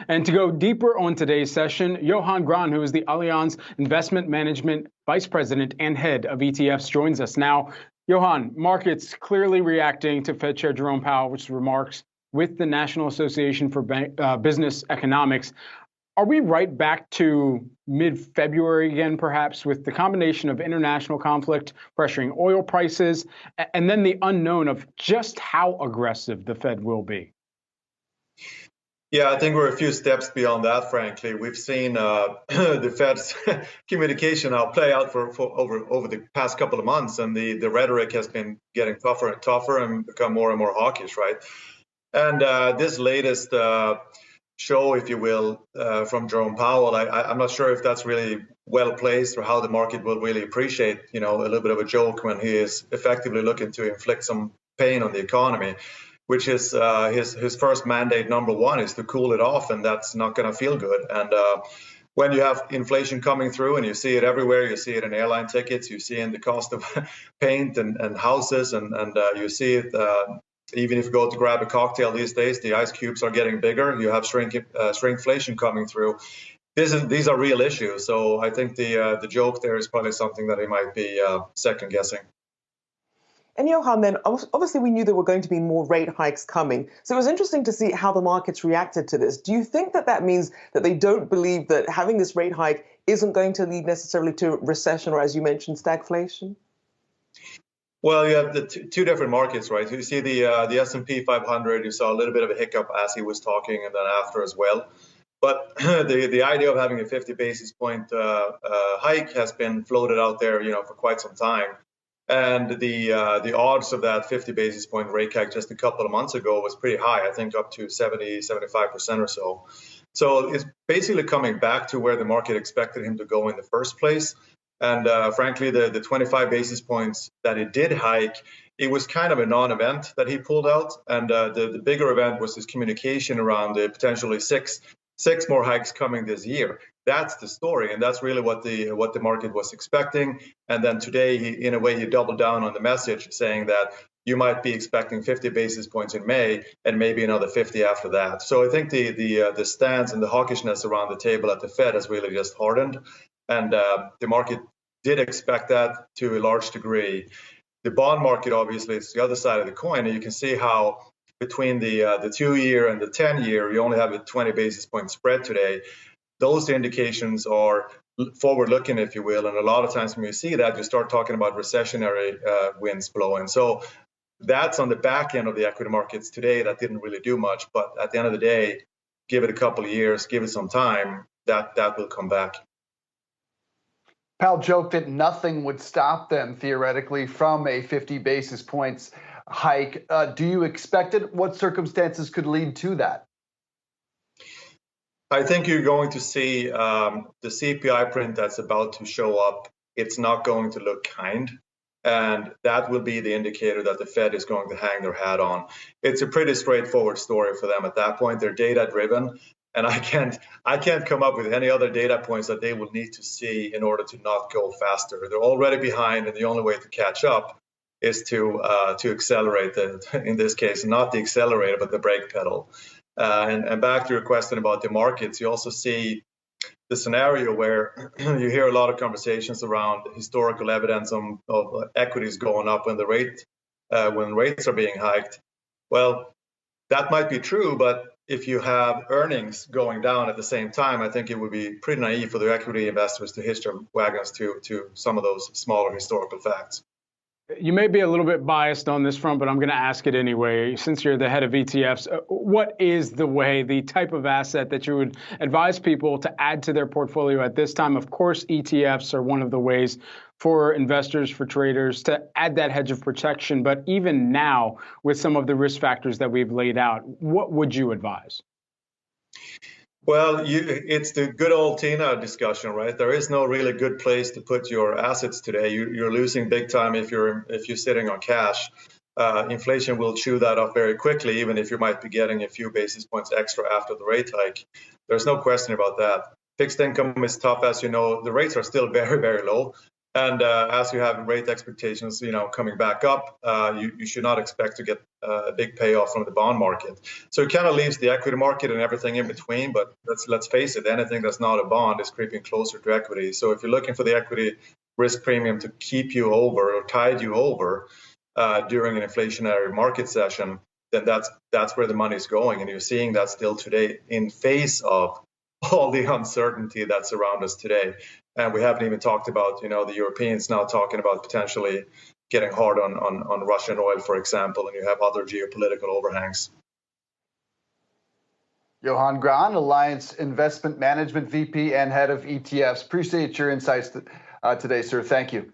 And to go deeper on today's session, Johan Grahn, who is the Allianz Investment Management Vice President and Head of ETFs, joins us now. Johan, markets clearly reacting to Fed Chair Jerome Powell's remarks with the National Association for Business Economics. Are we right back to mid-February again, perhaps, with the combination of international conflict pressuring oil prices and then the unknown of just how aggressive the Fed will be? Yeah, I think we're a few steps beyond that, frankly. We've seen the Fed's communication now play out for over the past couple of months, and the rhetoric has been getting tougher and tougher and become more and more hawkish, right? And this latest show, if you will, from Jerome Powell, I'm not sure if that's really well placed or how the market will really appreciate, a little bit of a joke when he is effectively looking to inflict some pain on the economy, which is his first mandate. Number one is to cool it off, and that's not going to feel good. And when you have inflation coming through, and you see it everywhere, you see it in airline tickets, you see it in the cost of paint and houses, and you see it even if you go to grab a cocktail these days, the ice cubes are getting bigger. You have shrinkflation coming through. These are real issues. So I think the joke there is probably something that he might be second guessing. And Johan, then obviously we knew there were going to be more rate hikes coming. So it was interesting to see how the markets reacted to this. Do you think that means that they don't believe that having this rate hike isn't going to lead necessarily to recession or, as you mentioned, stagflation? Well, you have the two different markets, right? You see the S&P 500, you saw a little bit of a hiccup as he was talking and then after as well. But the idea of having a 50 basis point hike has been floated out there, for quite some time. And the odds of that 50 basis point rate hike just a couple of months ago was pretty high, I think up to 75% or so. So it's basically coming back to where the market expected him to go in the first place. And frankly, the 25 basis points that it did hike, it was kind of a non-event that he pulled out. And the bigger event was his communication around the potentially six more hikes coming this year. That's the story, and that's really what the market was expecting. And then today, in a way, he doubled down on the message, saying that you might be expecting 50 basis points in May and maybe another 50 after that. So I think the stance and the hawkishness around the table at the Fed has really just hardened. And the market did expect that to a large degree. The bond market, obviously, is the other side of the coin. And you can see how between the 2-year and the 10-year, you only have a 20 basis point spread today. Those indications are forward-looking, if you will. And a lot of times when you see that, you start talking about recessionary winds blowing. So that's on the back end of the equity markets today. That didn't really do much. But at the end of the day, give it a couple of years, give it some time, that will come back. Powell joked that nothing would stop them, theoretically, from a 50 basis points hike. Do you expect it? What circumstances could lead to that? I think you're going to see the CPI print that's about to show up. It's not going to look kind. And that will be the indicator that the Fed is going to hang their hat on. It's a pretty straightforward story for them at that point. They're data-driven. And I can't come up with any other data points that they will need to see in order to not go faster. They're already behind, and the only way to catch up is to accelerate. In this case, not the accelerator, but the brake pedal. And back to your question about the markets, you also see the scenario where you hear a lot of conversations around historical evidence of equities going up when rates are being hiked. Well, that might be true, but if you have earnings going down at the same time, I think it would be pretty naive for the equity investors to hitch their wagons to some of those smaller historical facts. You may be a little bit biased on this front, but I'm going to ask it anyway. Since you're the head of ETFs, what is the type of asset that you would advise people to add to their portfolio at this time? Of course, ETFs are one of the ways for investors, for traders to add that hedge of protection. But even now, with some of the risk factors that we've laid out, what would you advise? Well, it's the good old Tina discussion, right? There is no really good place to put your assets today. You're losing big time if you're sitting on cash. Inflation will chew that up very quickly, even if you might be getting a few basis points extra after the rate hike. There's no question about that. Fixed income is tough, as you know. The rates are still very, very low. And as you have rate expectations, coming back up, you should not expect to get a big payoff from the bond market. So it kind of leaves the equity market and everything in between. But let's face it, anything that's not a bond is creeping closer to equity. So if you're looking for the equity risk premium to keep you over or tide you over during an inflationary market session, then that's where the money is going. And you're seeing that still today in face of all the uncertainty that's around us today. And we haven't even talked about, the Europeans now talking about potentially getting hard on Russian oil, for example, and you have other geopolitical overhangs. Johan Grahn, Allianz Investment Management VP and Head of ETFs. Appreciate your insights today, sir. Thank you.